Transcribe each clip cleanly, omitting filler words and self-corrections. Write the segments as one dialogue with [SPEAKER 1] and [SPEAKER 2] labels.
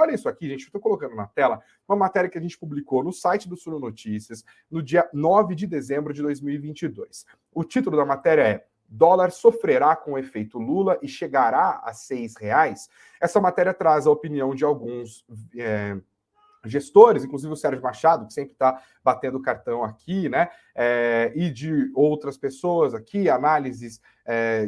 [SPEAKER 1] Olha isso aqui, gente, estou colocando na tela uma matéria que a gente publicou no site do Suno Notícias no dia 9 de dezembro de 2022. O título da matéria é "Dólar sofrerá com o efeito Lula e chegará a R$ 6?" Essa matéria traz a opinião de alguns gestores, inclusive o Sérgio Machado, que sempre está batendo cartão aqui, né? E de outras pessoas aqui, análises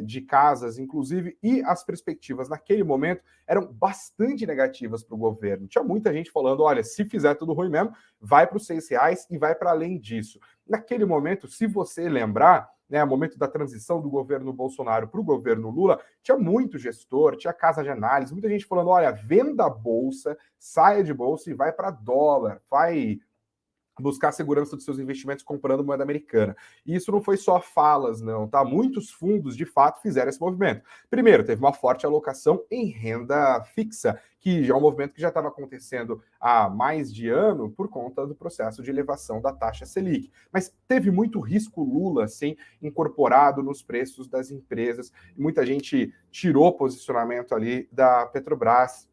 [SPEAKER 1] de casas, inclusive, e as perspectivas naquele momento eram bastante negativas para o governo. Tinha muita gente falando: olha, se fizer tudo ruim mesmo, vai para os R$ 6 e vai para além disso. Naquele momento, se você lembrar, né, momento da transição do governo Bolsonaro para o governo Lula, tinha muito gestor, tinha casa de análise, muita gente falando: olha, venda a bolsa, saia de bolsa e vai para dólar, vai buscar a segurança dos seus investimentos comprando moeda americana. E isso não foi só falas, não, tá? Muitos fundos, de fato, fizeram esse movimento. Primeiro, teve uma forte alocação em renda fixa, que já é um movimento que já estava acontecendo há mais de ano por conta do processo de elevação da taxa Selic. Mas teve muito risco Lula, sim, incorporado nos preços das empresas. Muita gente tirou posicionamento ali da Petrobras,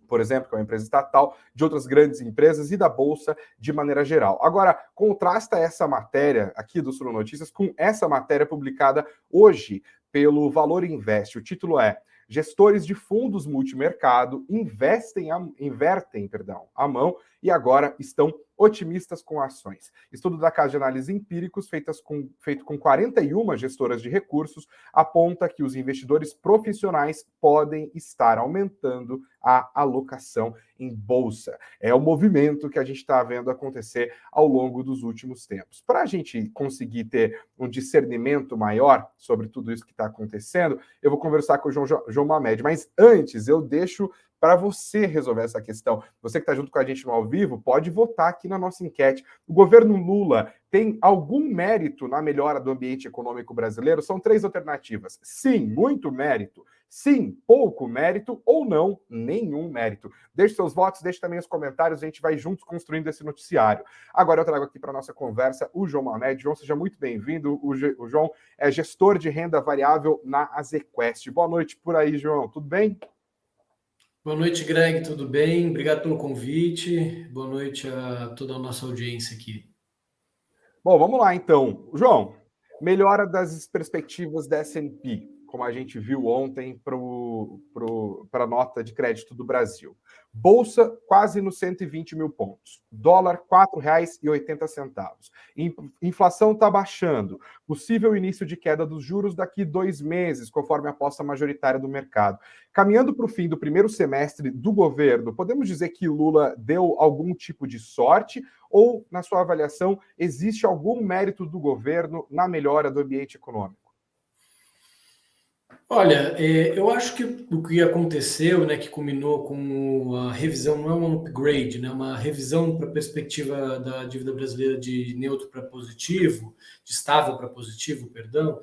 [SPEAKER 1] por exemplo, que é uma empresa estatal, de outras grandes empresas e da Bolsa de maneira geral. Agora, contrasta essa matéria aqui do Suno Notícias com essa matéria publicada hoje pelo Valor Invest. O título é "Gestores de fundos multimercado invertem a mão e agora estão otimistas com ações. Estudo da Casa de Análise Empíricos, feito com 41 gestoras de recursos, aponta que os investidores profissionais podem estar aumentando a alocação em bolsa. É o movimento que a gente está vendo acontecer ao longo dos últimos tempos. Para a gente conseguir ter um discernimento maior sobre tudo isso que está acontecendo, eu vou conversar com o João Mamed, mas antes eu deixo para você resolver essa questão. Você que está junto com a gente no ao vivo, pode votar aqui na nossa enquete. O governo Lula tem algum mérito na melhora do ambiente econômico brasileiro? São 3 alternativas. Sim, muito mérito. Sim, pouco mérito, ou não, nenhum mérito. Deixe seus votos, deixe também os comentários, a gente vai juntos construindo esse noticiário. Agora eu trago aqui para a nossa conversa o João Mamed. João, seja muito bem-vindo. O João é gestor de renda variável na Azequest. Boa noite por aí, João. Tudo bem?
[SPEAKER 2] Boa noite, Greg, tudo bem? Obrigado pelo convite. Boa noite a toda a nossa audiência aqui.
[SPEAKER 1] Bom, vamos lá então. João, melhora das perspectivas da S&P, como a gente viu ontem para a nota de crédito do Brasil. Bolsa quase nos 120 mil pontos. Dólar, R$ 4,80. Inflação está baixando. Possível início de queda dos juros daqui 2 meses, conforme a aposta majoritária do mercado. Caminhando para o fim do primeiro semestre do governo, podemos dizer que Lula deu algum tipo de sorte ou, na sua avaliação, existe algum mérito do governo na melhora do ambiente econômico?
[SPEAKER 2] Olha, eu acho que o que aconteceu, né, que culminou com a revisão, não é um upgrade, né, uma revisão para a perspectiva da dívida brasileira de neutro para positivo, de estável para positivo, perdão.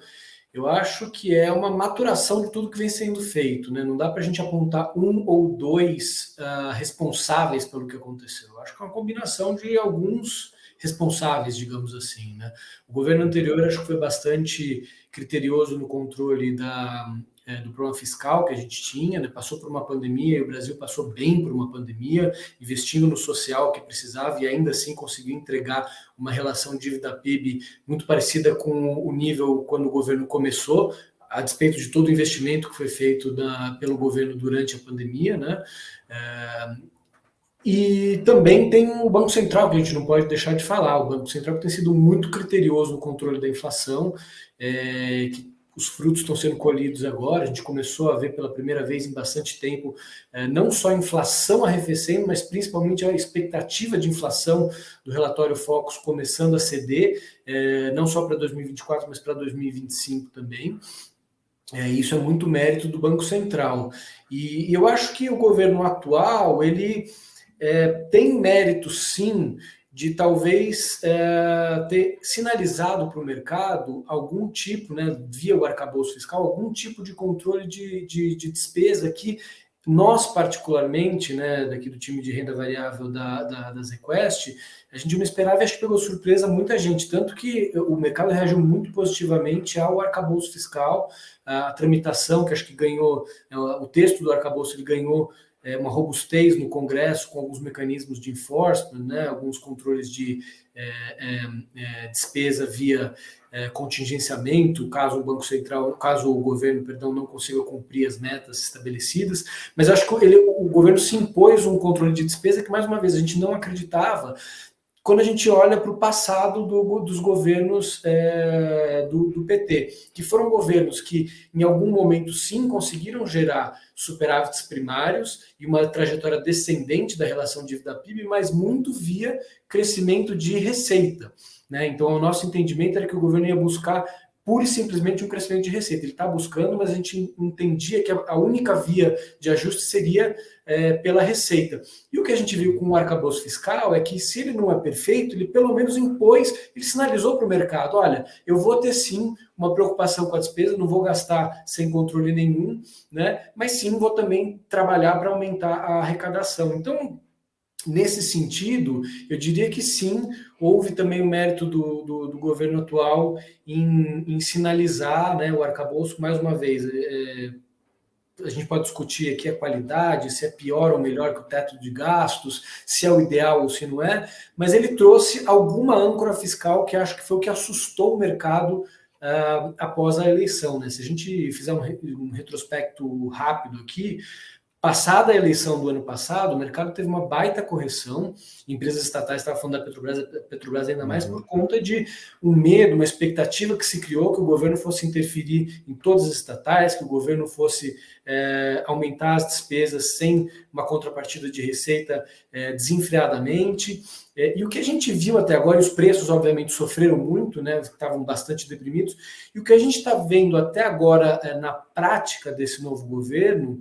[SPEAKER 2] Eu acho que é uma maturação de tudo que vem sendo feito, né? Não dá para a gente apontar um ou dois responsáveis pelo que aconteceu. Eu acho que é uma combinação de alguns responsáveis, digamos assim, né? O governo anterior acho que foi bastante criterioso no controle do problema fiscal que a gente tinha, né? Passou por uma pandemia e o Brasil passou bem por uma pandemia, investindo no social que precisava e ainda assim conseguiu entregar uma relação dívida-PIB muito parecida com o nível quando o governo começou, a despeito de todo o investimento que foi feito pelo governo durante a pandemia, né? E também tem o Banco Central, que a gente não pode deixar de falar. O Banco Central tem sido muito criterioso no controle da inflação, que os frutos estão sendo colhidos agora. A gente começou a ver pela primeira vez em bastante tempo, não só a inflação arrefecendo, mas principalmente a expectativa de inflação do relatório Focus começando a ceder, não só para 2024, mas para 2025 também. Isso é muito mérito do Banco Central. E eu acho que o governo atual, ele tem mérito, sim, de talvez ter sinalizado para o mercado algum tipo, né, via o arcabouço fiscal, algum tipo de controle de despesa que nós, particularmente, né, daqui do time de renda variável da Zequest, a gente não esperava e acho que pegou surpresa muita gente, tanto que o mercado reagiu muito positivamente ao arcabouço fiscal, a tramitação, que acho que ganhou, o texto do arcabouço ele ganhou uma robustez no Congresso com alguns mecanismos de enforcement, né, alguns controles de despesa via contingenciamento, caso o Banco Central, caso o governo, perdão, não consiga cumprir as metas estabelecidas, mas acho que o governo se impôs um controle de despesa que, mais uma vez, a gente não acreditava quando a gente olha para o passado dos governos do PT, que foram governos que, em algum momento, sim, conseguiram gerar superávites primários e uma trajetória descendente da relação dívida-PIB, mas muito via crescimento de receita, né? Então, o nosso entendimento era que o governo ia buscar pura e simplesmente um crescimento de receita. Ele está buscando, mas a gente entendia que a única via de ajuste seria pela receita. E o que a gente viu com o arcabouço fiscal é que, se ele não é perfeito, ele pelo menos impôs, ele sinalizou para o mercado, olha, eu vou ter sim uma preocupação com a despesa, não vou gastar sem controle nenhum, né? Mas sim vou também trabalhar para aumentar a arrecadação. Então, nesse sentido, eu diria que sim, houve também o mérito do governo atual em sinalizar, né, o arcabouço, mais uma vez. A gente pode discutir aqui a qualidade, se é pior ou melhor que o teto de gastos, se é o ideal ou se não é, mas ele trouxe alguma âncora fiscal que acho que foi o que assustou o mercado após a eleição, né? Se a gente fizer um retrospecto rápido aqui, passada a eleição do ano passado, o mercado teve uma baita correção, empresas estatais, estava falando da Petrobras ainda mais, por conta de um medo, uma expectativa que se criou que o governo fosse interferir em todas as estatais, que o governo fosse aumentar as despesas sem uma contrapartida de receita desenfreadamente. E o que a gente viu até agora, e os preços obviamente sofreram muito, né, estavam bastante deprimidos, e o que a gente está vendo até agora na prática desse novo governo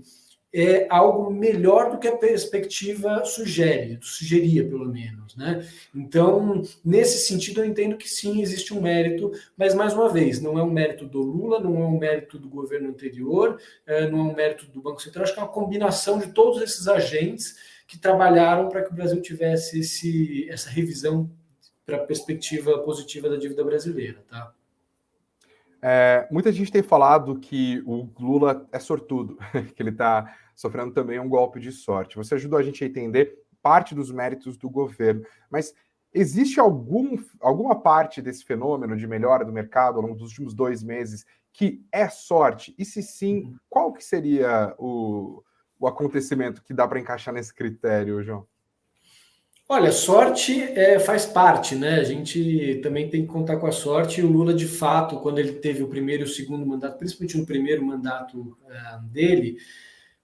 [SPEAKER 2] é algo melhor do que a perspectiva sugeria pelo menos, né? Então, nesse sentido, eu entendo que sim, existe um mérito, mas, mais uma vez, não é um mérito do Lula, não é um mérito do governo anterior, não é um mérito do Banco Central, acho que é uma combinação de todos esses agentes que trabalharam para que o Brasil tivesse essa revisão para a perspectiva positiva da dívida brasileira, tá?
[SPEAKER 1] Muita gente tem falado que o Lula é sortudo, que ele está sofrendo também um golpe de sorte. Você ajudou a gente a entender parte dos méritos do governo, mas existe alguma parte desse fenômeno de melhora do mercado ao longo dos últimos 2 meses que é sorte? E se sim, qual que seria o acontecimento que dá para encaixar nesse critério, João?
[SPEAKER 2] Olha, sorte faz parte, né? A gente também tem que contar com a sorte. E o Lula, de fato, quando ele teve o primeiro e o segundo mandato, principalmente no primeiro mandato dele,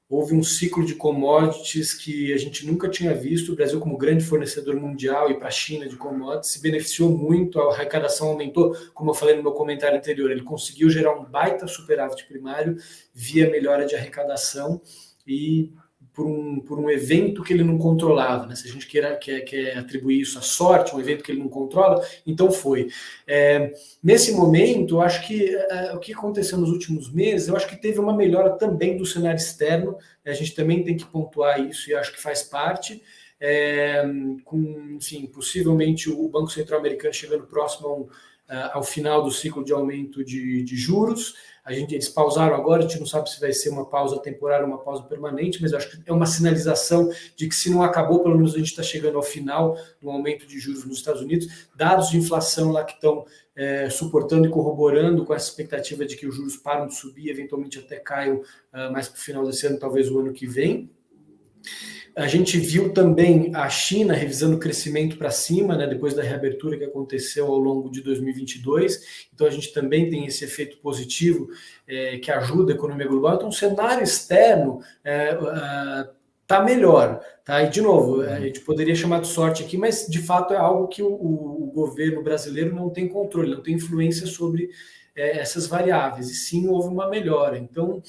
[SPEAKER 2] houve um ciclo de commodities que a gente nunca tinha visto. O Brasil, como grande fornecedor mundial e para a China de commodities, se beneficiou muito, a arrecadação aumentou, como eu falei no meu comentário anterior, ele conseguiu gerar um baita superávit primário via melhora de arrecadação e por um evento que ele não controlava, né? Se a gente quer atribuir isso à sorte, um evento que ele não controla, então foi. Nesse momento, eu acho que o que aconteceu nos últimos meses, eu acho que teve uma melhora também do cenário externo, a gente também tem que pontuar isso e acho que faz parte, enfim, possivelmente o Banco Central americano chegando próximo ao final do ciclo de aumento de juros. Eles pausaram agora, a gente não sabe se vai ser uma pausa temporária ou uma pausa permanente, mas eu acho que é uma sinalização de que, se não acabou, pelo menos a gente está chegando ao final do aumento de juros nos Estados Unidos. Dados de inflação lá que estão suportando e corroborando com essa expectativa de que os juros param de subir e eventualmente até caiam mais para o final desse ano, talvez o ano que vem. A gente viu também a China revisando o crescimento para cima, né, depois da reabertura que aconteceu ao longo de 2022. Então, a gente também tem esse efeito positivo que ajuda a economia global. Então, o cenário externo está melhor. Tá? E, de novo, a gente poderia chamar de sorte aqui, mas, de fato, é algo que o governo brasileiro não tem controle, não tem influência sobre essas variáveis. E, sim, houve uma melhora. Então,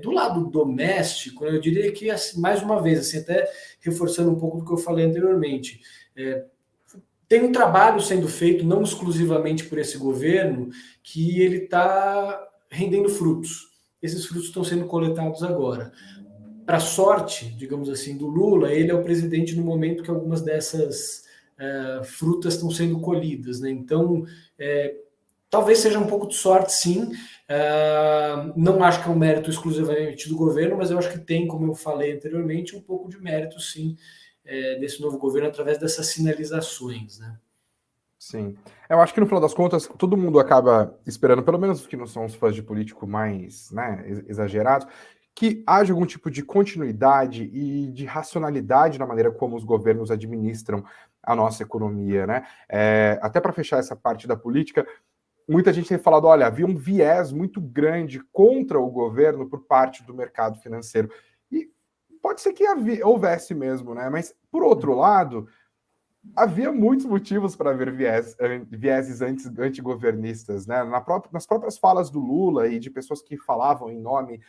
[SPEAKER 2] do lado doméstico, eu diria que, mais uma vez, assim, até reforçando um pouco do que eu falei anteriormente, tem um trabalho sendo feito, não exclusivamente por esse governo, que ele está rendendo frutos. Esses frutos estão sendo coletados agora. Para sorte, digamos assim, do Lula, ele é o presidente no momento que algumas dessas frutas estão sendo colhidas, né? Então, talvez seja um pouco de sorte, sim. Não acho que é um mérito exclusivamente do governo, mas eu acho que tem, como eu falei anteriormente, um pouco de mérito, sim, desse novo governo através dessas sinalizações, né?
[SPEAKER 1] Sim. Eu acho que no final das contas, todo mundo acaba esperando, pelo menos os que não são os fãs de político mais, né, exagerados, que haja algum tipo de continuidade e de racionalidade na maneira como os governos administram a nossa economia, né? Até para fechar essa parte da política, muita gente tem falado, olha, havia um viés muito grande contra o governo por parte do mercado financeiro. E pode ser que houvesse mesmo, né? Mas, por outro lado, havia muitos motivos para haver vieses antigovernistas, né? Nas próprias falas do Lula e de pessoas que falavam em nome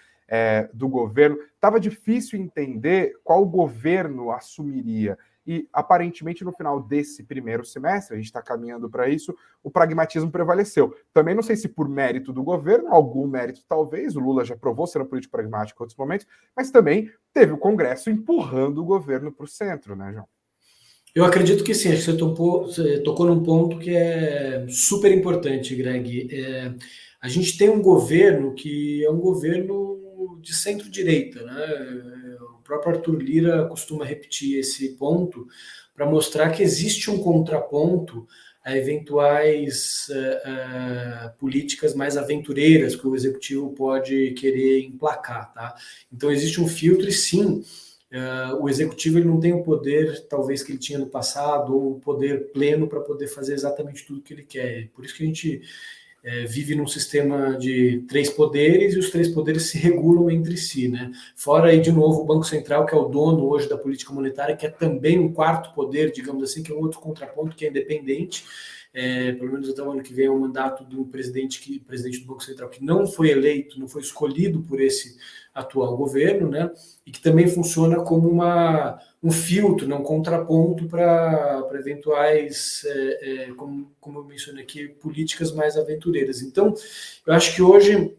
[SPEAKER 1] do governo, estava difícil entender qual governo assumiria. E, aparentemente, no final desse primeiro semestre, a gente está caminhando para isso, o pragmatismo prevaleceu. Também não sei se por mérito do governo, algum mérito talvez, o Lula já provou ser um político pragmático em outros momentos, mas também teve o Congresso empurrando o governo para o centro, né, João?
[SPEAKER 2] Eu acredito que sim, acho que você tocou num ponto que é super importante, Greg. A gente tem um governo que é um governo de centro-direita, né? O próprio Arthur Lira costuma repetir esse ponto para mostrar que existe um contraponto a eventuais políticas mais aventureiras que o executivo pode querer emplacar, tá? Então existe um filtro e sim, o executivo ele não tem o poder, talvez, que ele tinha no passado, ou o poder pleno para poder fazer exatamente tudo que ele quer. Por isso que a gente vive num sistema de três poderes e os três poderes se regulam entre si, né? Fora aí, de novo, o Banco Central, que é o dono hoje da política monetária, que é também um quarto poder, digamos assim, que é um outro contraponto, que é independente. Pelo menos até o ano que vem, é um mandato do presidente do Banco Central que não foi eleito, não foi escolhido por esse atual governo, né? E que também funciona como um filtro, né? Um contraponto para eventuais, como eu mencionei aqui, políticas mais aventureiras. Então, eu acho que hoje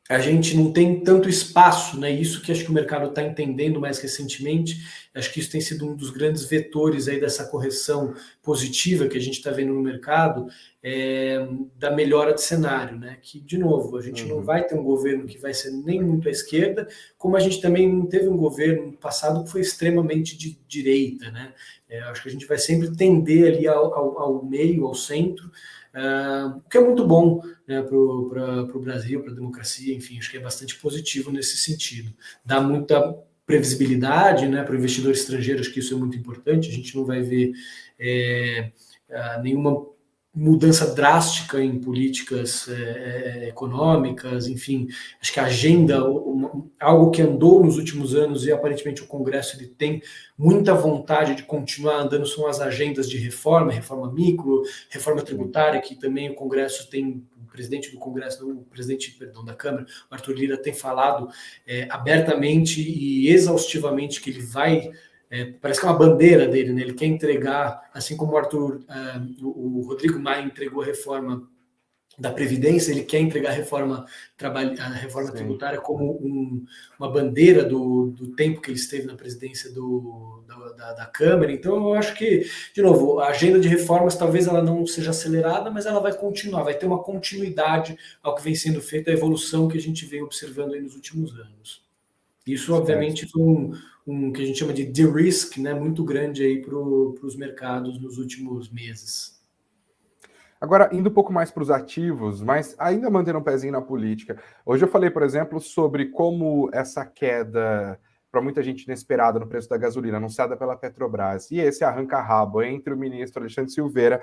[SPEAKER 2] a gente não tem tanto espaço, né? Isso que acho que o mercado está entendendo mais recentemente. Acho que isso tem sido um dos grandes vetores aí dessa correção positiva que a gente está vendo no mercado, da melhora de cenário, né? Que, de novo, a gente não vai ter um governo que vai ser nem muito à esquerda, como a gente também não teve um governo no passado que foi extremamente de direita, né? Acho que a gente vai sempre tender ali ao meio, ao centro, o que é muito bom, né, para o Brasil, para a democracia, enfim, acho que é bastante positivo nesse sentido. Dá muita previsibilidade, né, para o investidor estrangeiro, acho que isso é muito importante, a gente não vai ver nenhuma mudança drástica em políticas econômicas, enfim, acho que a agenda, algo que andou nos últimos anos e aparentemente o Congresso ele tem muita vontade de continuar andando, são as agendas de reforma, reforma micro, reforma tributária, que também o Congresso tem, o presidente do Congresso, o presidente, perdão, da Câmara, o Arthur Lira, tem falado abertamente e exaustivamente que ele vai, parece que é uma bandeira dele, né? Ele quer entregar, assim como o Rodrigo Maia entregou a reforma da Previdência, ele quer entregar a reforma tributária como uma bandeira do tempo que ele esteve na presidência da Câmara. Então, eu acho que, de novo, a agenda de reformas talvez ela não seja acelerada, mas ela vai continuar, vai ter uma continuidade ao que vem sendo feito, a evolução que a gente vem observando aí nos últimos anos. Isso, obviamente, foi um que a gente chama de de-risk, né, muito grande aí para os mercados nos últimos meses.
[SPEAKER 1] Agora, indo um pouco mais para os ativos, mas ainda mantendo um pezinho na política. Hoje eu falei, por exemplo, sobre como essa queda, para muita gente inesperada no preço da gasolina, anunciada pela Petrobras, e esse arranca-rabo entre o ministro Alexandre Silveira,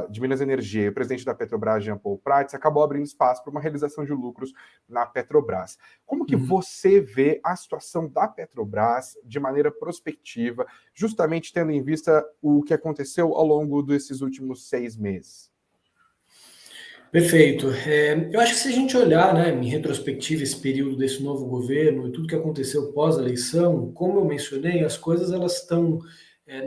[SPEAKER 1] de Minas e Energia, e o presidente da Petrobras, Jean Paul Prats, acabou abrindo espaço para uma realização de lucros na Petrobras. Como que você vê a situação da Petrobras de maneira prospectiva, justamente tendo em vista o que aconteceu ao longo desses últimos 6 meses?
[SPEAKER 2] Perfeito. Eu acho que se a gente olhar, né, em retrospectiva esse período desse novo governo e tudo que aconteceu pós-eleição, como eu mencionei, as coisas elas estão,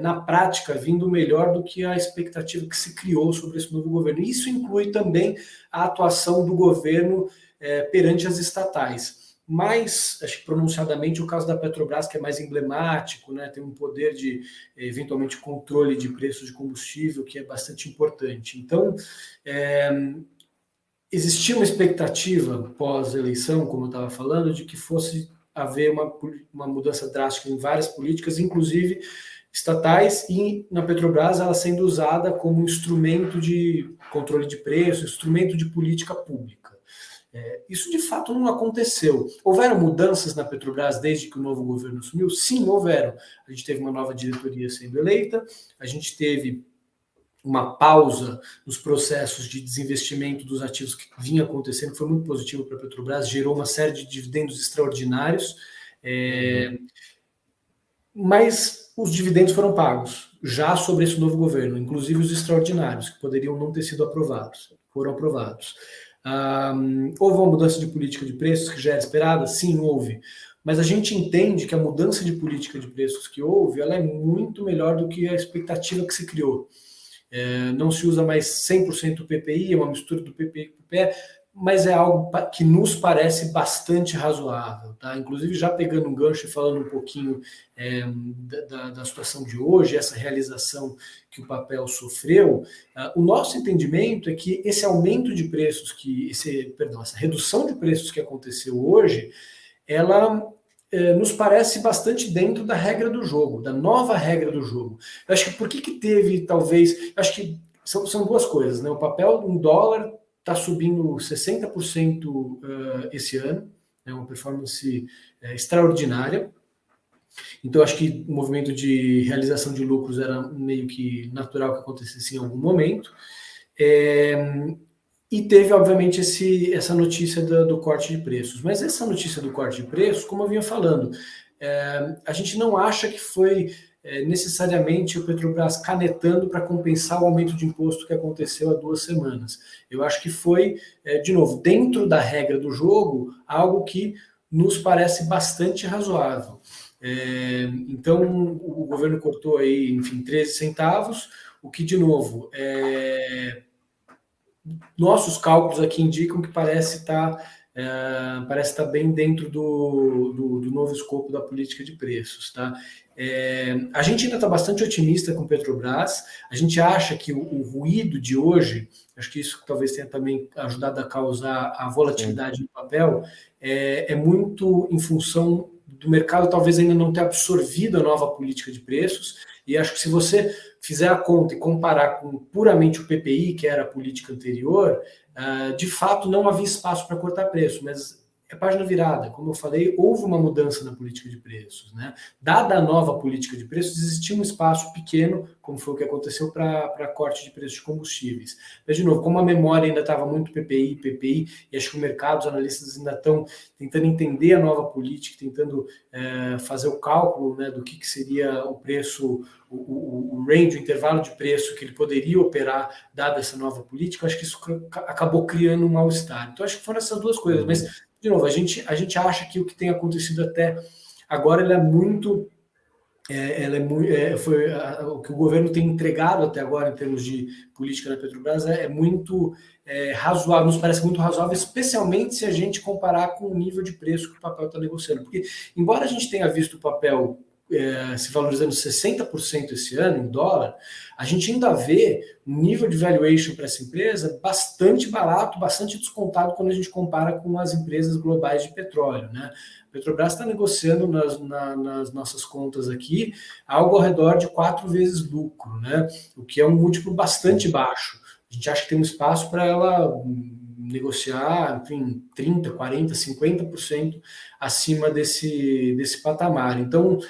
[SPEAKER 2] na prática, vindo melhor do que a expectativa que se criou sobre esse novo governo. Isso inclui também a atuação do governo perante as estatais. mais, acho que pronunciadamente, o caso da Petrobras, que é mais emblemático, né? Tem um poder de, eventualmente, controle de preços de combustível, que é bastante importante. Então, existia uma expectativa pós-eleição, como eu estava falando, de que fosse haver uma mudança drástica em várias políticas, inclusive estatais, e na Petrobras ela sendo usada como instrumento de controle de preço, instrumento de política pública. Isso de fato não aconteceu. Houveram mudanças na Petrobras desde que o novo governo assumiu? Sim, houveram. A gente teve uma nova diretoria sendo eleita, a gente teve uma pausa nos processos de desinvestimento dos ativos que vinha acontecendo, que foi muito positivo para a Petrobras, gerou uma série de dividendos extraordinários, mas os dividendos foram pagos já sobre esse novo governo, inclusive os extraordinários, que poderiam não ter sido aprovados, foram aprovados. Houve uma mudança de política de preços que já era esperada? Sim, houve. Mas a gente entende que a mudança de política de preços que houve, ela é muito melhor do que a expectativa que se criou. Não se usa mais 100% o PPI, é uma mistura do PPI com o PPE, mas é algo que nos parece bastante razoável. Tá? Inclusive, já pegando um gancho e falando um pouquinho da situação de hoje, essa realização que o papel sofreu, o nosso entendimento é que esse aumento de preços, essa redução de preços que aconteceu hoje, ela nos parece bastante dentro da regra do jogo, da nova regra do jogo. Eu acho que por que teve, talvez, acho que são duas coisas, né? O papel em dólar está subindo 60% esse ano, é uma performance extraordinária. Então, acho que o movimento de realização de lucros era meio que natural que acontecesse em algum momento. E teve, obviamente, essa notícia do corte de preços. Mas essa notícia do corte de preços, como eu vinha falando, a gente não acha que foi necessariamente o Petrobras canetando para compensar o aumento de imposto que aconteceu há 2 semanas. Eu acho que foi, de novo, dentro da regra do jogo, algo que nos parece bastante razoável. Então, o governo cortou aí, enfim, 13 centavos, o que, de novo, nossos cálculos aqui indicam que parece estar bem dentro do novo escopo da política de preços. Tá? A gente ainda está bastante otimista com Petrobras, a gente acha que o ruído de hoje, acho que isso talvez tenha também ajudado a causar a volatilidade no papel, é muito em função do mercado talvez ainda não ter absorvido a nova política de preços, e acho que se você fizer a conta e comparar com puramente o PPI, que era a política anterior, de fato não havia espaço para cortar preço, mas é página virada. Como eu falei, houve uma mudança na política de preços. Né? Dada a nova política de preços, existia um espaço pequeno, como foi o que aconteceu para corte de preços de combustíveis. Mas, de novo, como a memória ainda estava muito PPI, e acho que o mercado, os analistas ainda estão tentando entender a nova política, tentando fazer o cálculo, né, do que seria o preço, o range, o intervalo de preço que ele poderia operar, dada essa nova política, acho que isso acabou criando um mal-estar. Então, acho que foram essas duas coisas, mas de novo, a gente acha que o que tem acontecido até agora ele é muito. Foi o que o governo tem entregado até agora em termos de política na Petrobras é muito razoável, nos parece muito razoável, especialmente se a gente comparar com o nível de preço que o papel está negociando. Porque, embora a gente tenha visto o papel se valorizando 60% esse ano em dólar, a gente ainda vê um nível de valuation para essa empresa bastante barato, bastante descontado quando a gente compara com as empresas globais de petróleo. Né? A Petrobras está negociando nas nossas contas aqui algo ao redor de 4 vezes lucro, né? O que é um múltiplo bastante baixo. A gente acha que tem um espaço para ela negociar, enfim, 30%, 40%, 50% acima desse patamar. Então,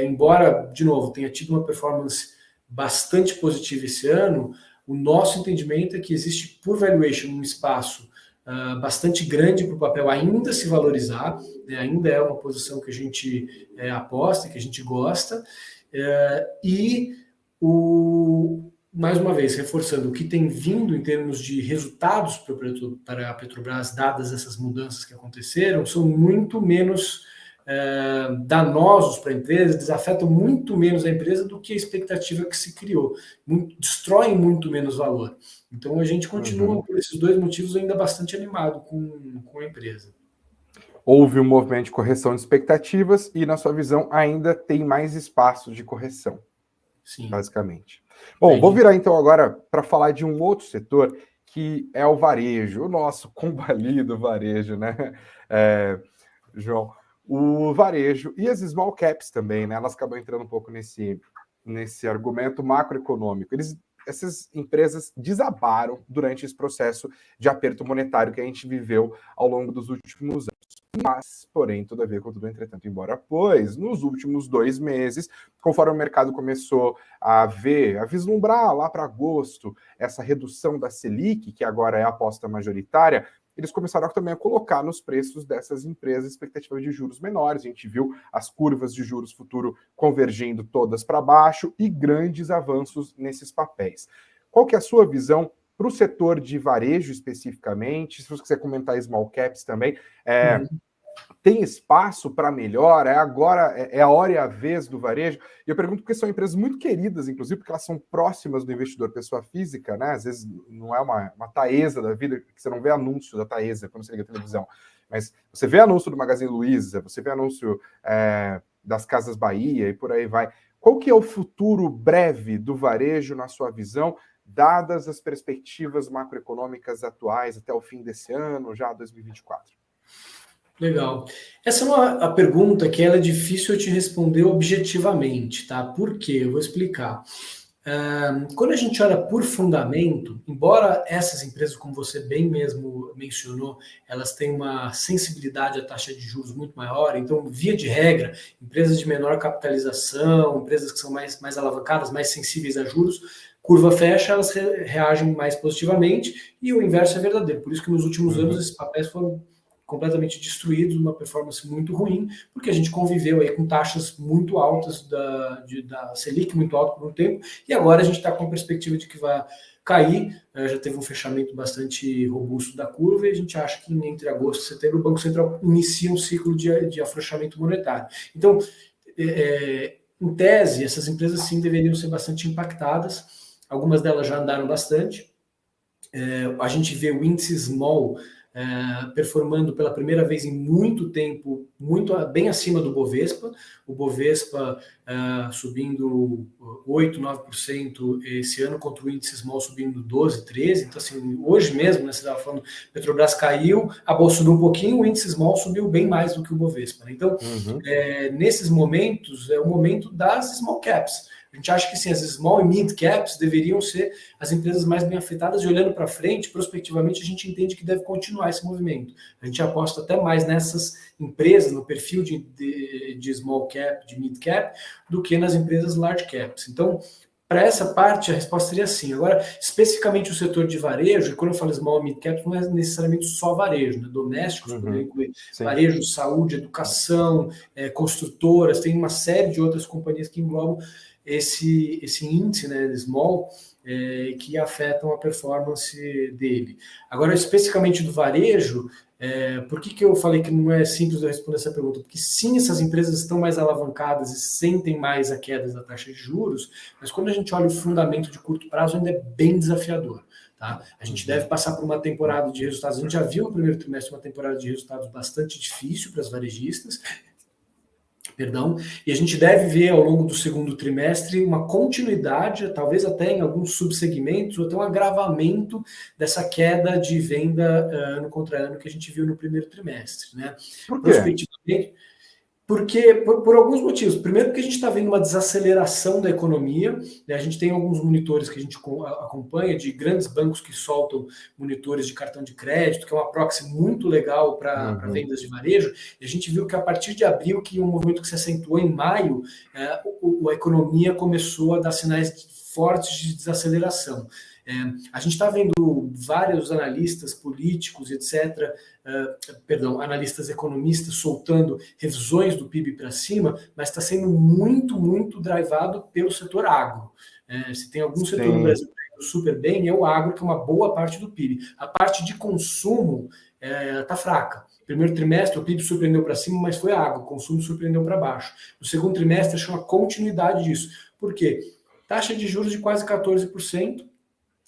[SPEAKER 2] embora, de novo, tenha tido uma performance bastante positiva esse ano, o nosso entendimento é que existe, por valuation, um espaço bastante grande para o papel ainda se valorizar, né? Ainda é uma posição que a gente aposta, que a gente gosta, mais uma vez, reforçando, o que tem vindo em termos de resultados para a Petrobras, dadas essas mudanças que aconteceram, são muito menos danosos para a empresa, desafetam muito menos a empresa do que a expectativa que se criou, destroem muito menos valor. Então, a gente continua, por esses dois motivos, ainda bastante animado com a empresa.
[SPEAKER 1] houve um movimento de correção de expectativas e, na sua visão, ainda tem mais espaço de correção,
[SPEAKER 2] Sim.
[SPEAKER 1] basicamente. Bom, vou virar então agora para falar de um outro setor, que é o varejo, o nosso combalido varejo, né, João? O varejo e as small caps também, né? Elas acabam entrando um pouco nesse argumento macroeconômico. Essas empresas desabaram durante esse processo de aperto monetário que a gente viveu ao longo dos últimos anos. Mas, porém, todavia, contudo, entretanto, embora, pois, nos últimos 2 meses, conforme o mercado começou a vislumbrar lá para agosto, essa redução da Selic, que agora é a aposta majoritária, eles começaram também a colocar nos preços dessas empresas expectativas de juros menores. A gente viu as curvas de juros futuro convergindo todas para baixo e grandes avanços nesses papéis. Qual que é a sua visão para o setor de varejo especificamente? Se você quiser comentar small caps também, tem espaço para melhor? Agora é a hora e a vez do varejo? E eu pergunto porque são empresas muito queridas, inclusive porque elas são próximas do investidor pessoa física, né? Às vezes não é uma Taesa da vida, que você não vê anúncio da Taesa quando você liga a televisão, mas você vê anúncio do Magazine Luiza, você vê anúncio das Casas Bahia e por aí vai. Qual que é o futuro breve do varejo, na sua visão, dadas as perspectivas macroeconômicas atuais até o fim desse ano, já 2024?
[SPEAKER 2] Legal. Essa é uma pergunta que ela é difícil eu te responder objetivamente, tá? Por quê? Eu vou explicar. Quando a gente olha por fundamento, embora essas empresas, como você bem mesmo mencionou, elas têm uma sensibilidade à taxa de juros muito maior, então, via de regra, empresas de menor capitalização, empresas que são mais alavancadas, mais sensíveis a juros, curva fecha, elas reagem mais positivamente, e o inverso é verdadeiro. Por isso que nos últimos anos esses papéis foram completamente destruídos, uma performance muito ruim, porque a gente conviveu aí com taxas muito altas da Selic, muito alta por um tempo, e agora a gente está com a perspectiva de que vai cair, já teve um fechamento bastante robusto da curva, e a gente acha que entre agosto e setembro o Banco Central inicia um ciclo de afrouxamento monetário. Então, em tese, essas empresas sim deveriam ser bastante impactadas, algumas delas já andaram bastante, a gente vê o índice Small performando pela primeira vez em muito tempo, bem acima do Bovespa. O Bovespa subindo 8%, 9% esse ano, contra o índice Small subindo 12%, 13%. Então, assim, hoje mesmo, né, você estava falando, Petrobras caiu, a Bolsa subiu um pouquinho, o índice Small subiu bem mais do que o Bovespa. Né? Então, nesses momentos, é o momento das small caps. A gente acha que sim, as small e mid caps deveriam ser as empresas mais bem afetadas, e olhando para frente, prospectivamente, a gente entende que deve continuar esse movimento. A gente aposta até mais nessas empresas, no perfil de small cap, de mid cap, do que nas empresas large caps. Então, para essa parte, a resposta seria sim. Agora, especificamente o setor de varejo, e quando eu falo small e mid cap, não é necessariamente só varejo, né? Domésticos, poderia incluir varejo, saúde, educação, construtoras, tem uma série de outras companhias que englobam esse índice, né, small, que afetam a performance dele. Agora, especificamente do varejo, por que eu falei que não é simples eu responder essa pergunta? Porque sim, essas empresas estão mais alavancadas e sentem mais a queda da taxa de juros, mas quando a gente olha o fundamento de curto prazo, ainda é bem desafiador. Tá? A gente deve passar por uma temporada de resultados, a gente já viu no primeiro trimestre uma temporada de resultados bastante difícil para as varejistas, e a gente deve ver ao longo do segundo trimestre uma continuidade, talvez até em alguns subsegmentos, ou até um agravamento dessa queda de venda ano contra ano que a gente viu no primeiro trimestre. Né?
[SPEAKER 1] Por quê?
[SPEAKER 2] Porque, por alguns motivos. Primeiro, porque a gente está vendo uma desaceleração da economia, né? A gente tem alguns monitores que a gente acompanha, de grandes bancos que soltam monitores de cartão de crédito, que é uma proxy muito legal para vendas de varejo, e a gente viu que a partir de abril, que um movimento que se acentuou em maio, a economia começou a dar sinais fortes de desaceleração. A gente está vendo vários analistas políticos, etc., analistas economistas soltando revisões do PIB para cima, mas está sendo muito, muito drivado pelo setor agro. Se tem algum setor no Brasil que está indo super bem, é o agro, que é uma boa parte do PIB. A parte de consumo está fraca. Primeiro trimestre, o PIB surpreendeu para cima, mas foi agro, o consumo surpreendeu para baixo. No segundo trimestre, achou uma continuidade disso. Por quê? Taxa de juros de quase 14%.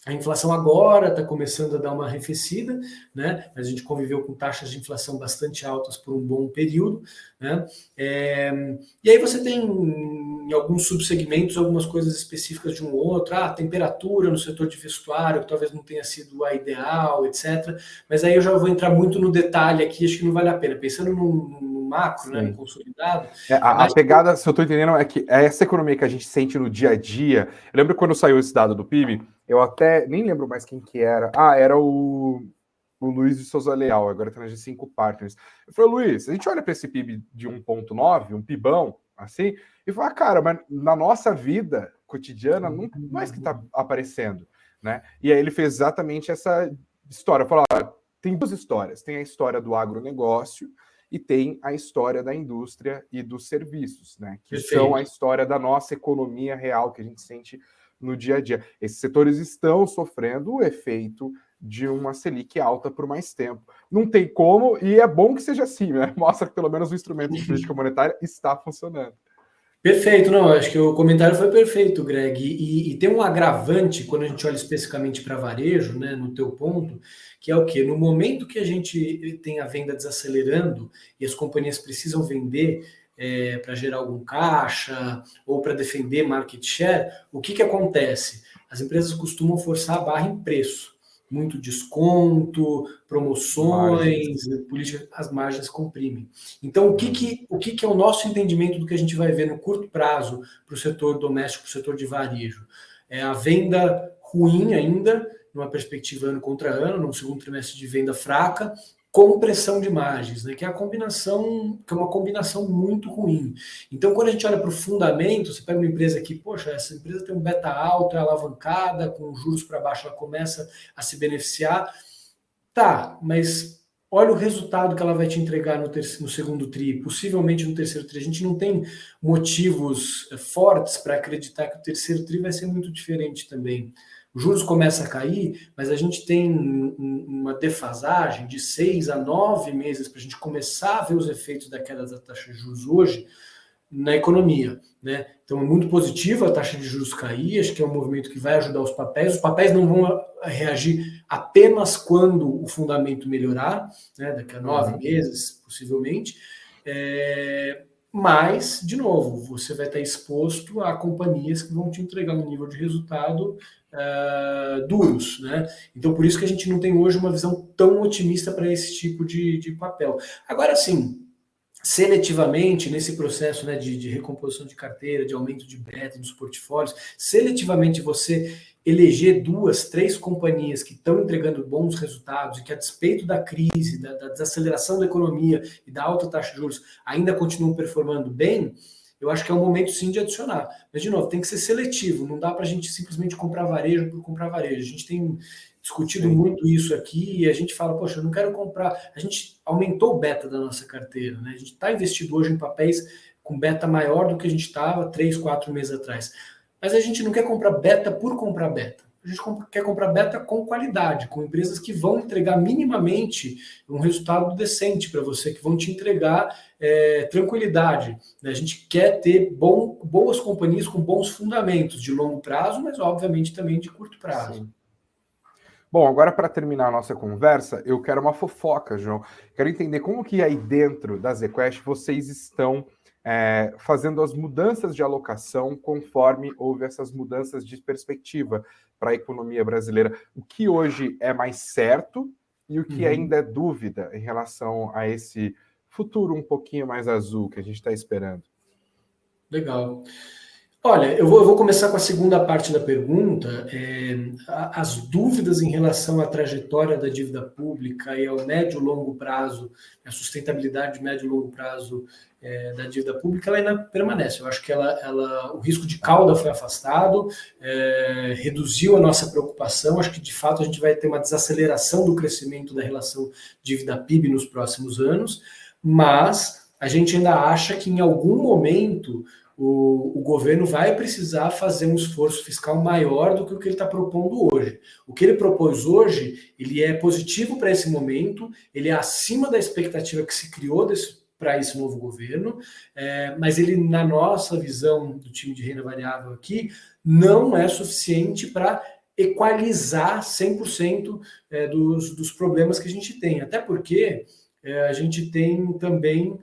[SPEAKER 2] A inflação agora está começando a dar uma arrefecida, né? A gente conviveu com taxas de inflação bastante altas por um bom período, né? E aí você tem em alguns subsegmentos algumas coisas específicas de um ou outro, a temperatura no setor de vestuário, que talvez não tenha sido a ideal, etc. Mas aí eu já vou entrar muito no detalhe aqui, acho que não vale a pena. Pensando no macro, né, no consolidado,
[SPEAKER 1] a pegada, se eu estou entendendo, é que essa economia que a gente sente no dia a dia. Eu lembro quando saiu esse dado do PIB, eu até nem lembro mais quem que era. Era o Luiz de Souza Leal, agora está na G5 Partners. Eu falei, Luiz, a gente olha para esse PIB de 1,9, um PIBão, assim, e fala, cara, mas na nossa vida cotidiana não é isso que está aparecendo, né? E aí ele fez exatamente essa história. Falou, tem duas histórias. Tem a história do agronegócio e tem a história da indústria e dos serviços, né? Que são a história da nossa economia real que a gente sente no dia a dia. Esses setores estão sofrendo o efeito de uma Selic alta por mais tempo. Não tem como, e é bom que seja assim, né? Mostra que pelo menos o instrumento de política monetária está funcionando.
[SPEAKER 2] Perfeito, não, acho que o comentário foi perfeito, Greg. E tem um agravante quando a gente olha especificamente para varejo, né, no teu ponto, que é o quê? No momento que a gente tem a venda desacelerando e as companhias precisam vender para gerar algum caixa ou para defender market share, o que acontece? As empresas costumam forçar a barra em preço. Muito desconto, promoções, política, as margens comprimem. Então, o que é o nosso entendimento do que a gente vai ver no curto prazo para o setor doméstico, para o setor de varejo? É a venda ruim ainda, numa perspectiva ano contra ano, num segundo trimestre de venda fraca, com pressão de margens, né? Que é uma combinação muito ruim. Então, quando a gente olha para o fundamento, você pega uma empresa que, poxa, essa empresa tem um beta alto, é alavancada, com juros para baixo, ela começa a se beneficiar. Tá, mas olha o resultado que ela vai te entregar no segundo TRI, possivelmente no terceiro TRI. A gente não tem motivos fortes para acreditar que o terceiro TRI vai ser muito diferente também. Os juros começam a cair, mas a gente tem uma defasagem de 6 a 9 meses para a gente começar a ver os efeitos da queda da taxa de juros hoje na economia, né? Então é muito positivo a taxa de juros cair, acho que é um movimento que vai ajudar os papéis não vão reagir apenas quando o fundamento melhorar, né? Daqui a 9 meses, possivelmente, mas, de novo, você vai estar exposto a companhias que vão te entregar um nível de resultado duros, né? Então, por isso que a gente não tem hoje uma visão tão otimista para esse tipo de papel. Agora, sim, seletivamente, nesse processo, né, de recomposição de carteira, de aumento de beta nos portfólios, seletivamente você eleger 2, 3 companhias que estão entregando bons resultados e que, a despeito da crise, da desaceleração da economia e da alta taxa de juros, ainda continuam performando bem, eu acho que é o momento sim de adicionar. Mas, de novo, tem que ser seletivo, não dá para a gente simplesmente comprar varejo por comprar varejo. A gente tem discutido muito isso aqui e a gente fala, poxa, eu não quero comprar. A gente aumentou o beta da nossa carteira, né? A gente está investido hoje em papéis com beta maior do que a gente estava 3, 4 meses atrás. Mas a gente não quer comprar beta por comprar beta. A gente quer comprar beta com qualidade, com empresas que vão entregar minimamente um resultado decente para você, que vão te entregar tranquilidade. A gente quer ter boas companhias com bons fundamentos de longo prazo, mas obviamente também de curto prazo.
[SPEAKER 1] Sim. Bom, agora para terminar a nossa conversa, eu quero uma fofoca, João. Quero entender como que aí dentro da ZQuest vocês estão fazendo as mudanças de alocação conforme houve essas mudanças de perspectiva para a economia brasileira. O que hoje é mais certo e o que ainda é dúvida em relação a esse futuro um pouquinho mais azul que a gente está esperando?
[SPEAKER 2] Legal. Olha, eu vou começar com a segunda parte da pergunta. As dúvidas em relação à trajetória da dívida pública e ao médio e longo prazo, a sustentabilidade de médio e longo prazo da dívida pública, ela ainda permanece. Eu acho que o risco de cauda foi afastado, reduziu a nossa preocupação. Acho que, de fato, a gente vai ter uma desaceleração do crescimento da relação dívida-PIB nos próximos anos, mas a gente ainda acha que, em algum momento, o governo vai precisar fazer um esforço fiscal maior do que o que ele está propondo hoje. O que ele propôs hoje, ele é positivo para esse momento, ele é acima da expectativa que se criou para esse novo governo, mas ele, na nossa visão do time de renda variável aqui, não é suficiente para equalizar 100% dos problemas que a gente tem. Até porque a gente tem também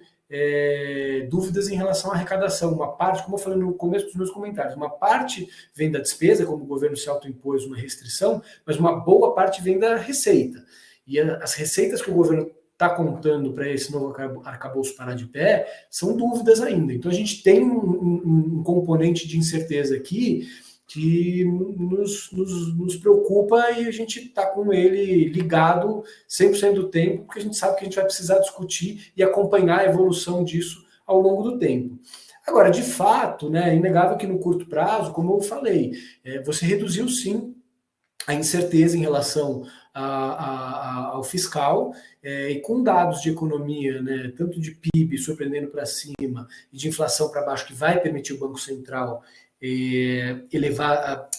[SPEAKER 2] dúvidas em relação à arrecadação. Uma parte, como eu falei no começo dos meus comentários, uma parte vem da despesa, como o governo se autoimpôs uma restrição, mas uma boa parte vem da receita. E as receitas que o governo está contando para esse novo arcabouço parar de pé são dúvidas ainda. Então a gente tem um componente de incerteza aqui que nos preocupa e a gente está com ele ligado 100% do tempo, porque a gente sabe que a gente vai precisar discutir e acompanhar a evolução disso ao longo do tempo. Agora, de fato, né, é inegável que no curto prazo, como eu falei, você reduziu sim a incerteza em relação ao fiscal, e com dados de economia, né, tanto de PIB surpreendendo para cima e de inflação para baixo, que vai permitir o Banco Central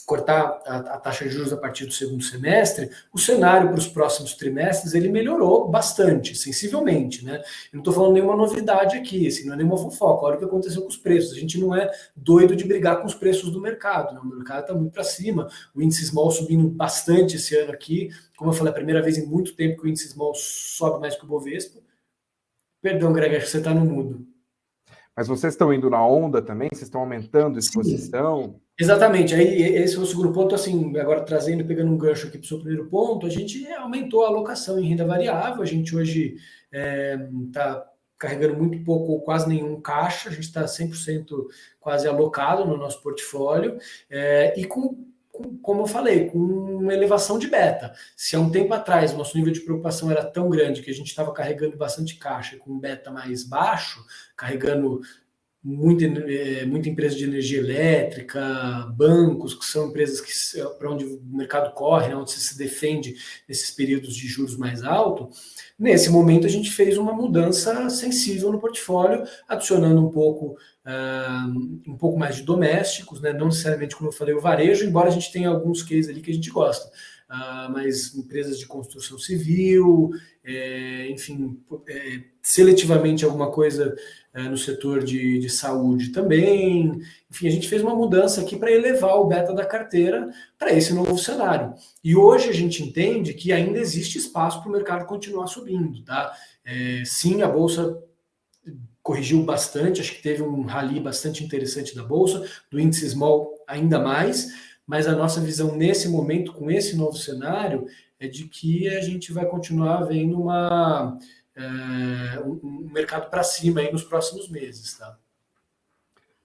[SPEAKER 2] cortar a taxa de juros a partir do segundo semestre, o cenário para os próximos trimestres ele melhorou bastante, sensivelmente, né? Eu não estou falando nenhuma novidade aqui, assim, não é nenhuma fofoca. Olha o que aconteceu com os preços. A gente não é doido de brigar com os preços do mercado, né? O mercado está muito para cima, o índice small subindo bastante esse ano aqui. Como eu falei, é a primeira vez em muito tempo que o índice small sobe mais que o Bovespa. Perdão, Greg, acho que você está no mudo.
[SPEAKER 1] Mas vocês estão indo na onda também? Vocês estão aumentando a exposição?
[SPEAKER 2] Sim, exatamente. Aí esse é o segundo ponto, assim, agora pegando um gancho aqui para o seu primeiro ponto, a gente aumentou a alocação em renda variável, a gente hoje está carregando muito pouco ou quase nenhum caixa, a gente está 100% quase alocado no nosso portfólio, e como eu falei, com uma elevação de beta. Se há um tempo atrás o nosso nível de preocupação era tão grande que a gente estava carregando bastante caixa com um beta mais baixo, carregando muita empresa de energia elétrica, bancos, que são empresas para onde o mercado corre, né, onde você se defende nesses períodos de juros mais altos. Nesse momento, a gente fez uma mudança sensível no portfólio, adicionando um pouco mais de domésticos, né, não necessariamente, como eu falei, o varejo, embora a gente tenha alguns cases ali que a gente gosta. Mas empresas de construção civil, enfim, seletivamente alguma coisa no setor de saúde também. Enfim, a gente fez uma mudança aqui para elevar o beta da carteira para esse novo cenário. E hoje a gente entende que ainda existe espaço para o mercado continuar subindo, tá? Sim, a Bolsa corrigiu bastante, acho que teve um rally bastante interessante da Bolsa, do índice small ainda mais, mas a nossa visão nesse momento, com esse novo cenário, é de que a gente vai continuar vendo um mercado para cima aí nos próximos meses, tá?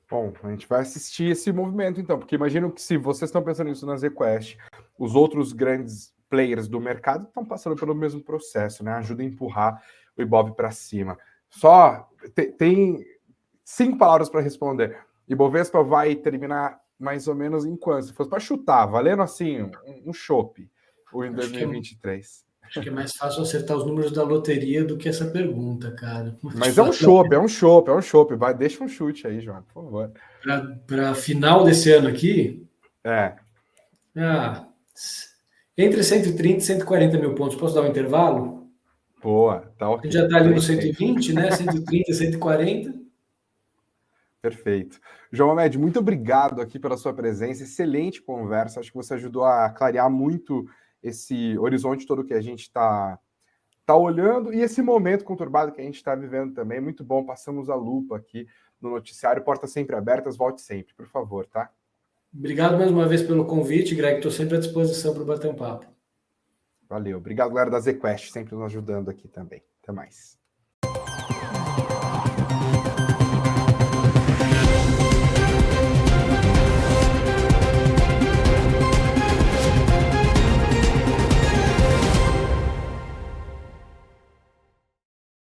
[SPEAKER 1] Bom, a gente vai assistir esse movimento então, porque imagino que se vocês estão pensando nisso na ZQuest, os outros grandes players do mercado estão passando pelo mesmo processo, né? Ajuda a empurrar o Ibov para cima. Só tem 5 palavras para responder. Ibovespa vai terminar mais ou menos em quanto? Se fosse para chutar, valendo assim, um chopp, ou em 2023.
[SPEAKER 2] Acho que é mais fácil acertar os números da loteria do que essa pergunta, cara.
[SPEAKER 1] Mas é um chopp. Vai, deixa um chute aí, João, por favor.
[SPEAKER 2] Para final desse ano aqui? Entre 130 e 140 mil pontos. Posso dar um intervalo?
[SPEAKER 1] Boa, tá ok.
[SPEAKER 2] A gente já está ali no 120, né? 130, 140.
[SPEAKER 1] Perfeito. João Hamed, muito obrigado aqui pela sua presença, excelente conversa, acho que você ajudou a clarear muito esse horizonte todo que a gente está olhando e esse momento conturbado que a gente está vivendo também, muito bom, passamos a lupa aqui no noticiário, portas sempre abertas, volte sempre, por favor, tá?
[SPEAKER 2] Obrigado mais uma vez pelo convite, Greg, estou sempre à disposição para bater um papo.
[SPEAKER 1] Valeu, obrigado galera da ZQuest, sempre nos ajudando aqui também, até mais.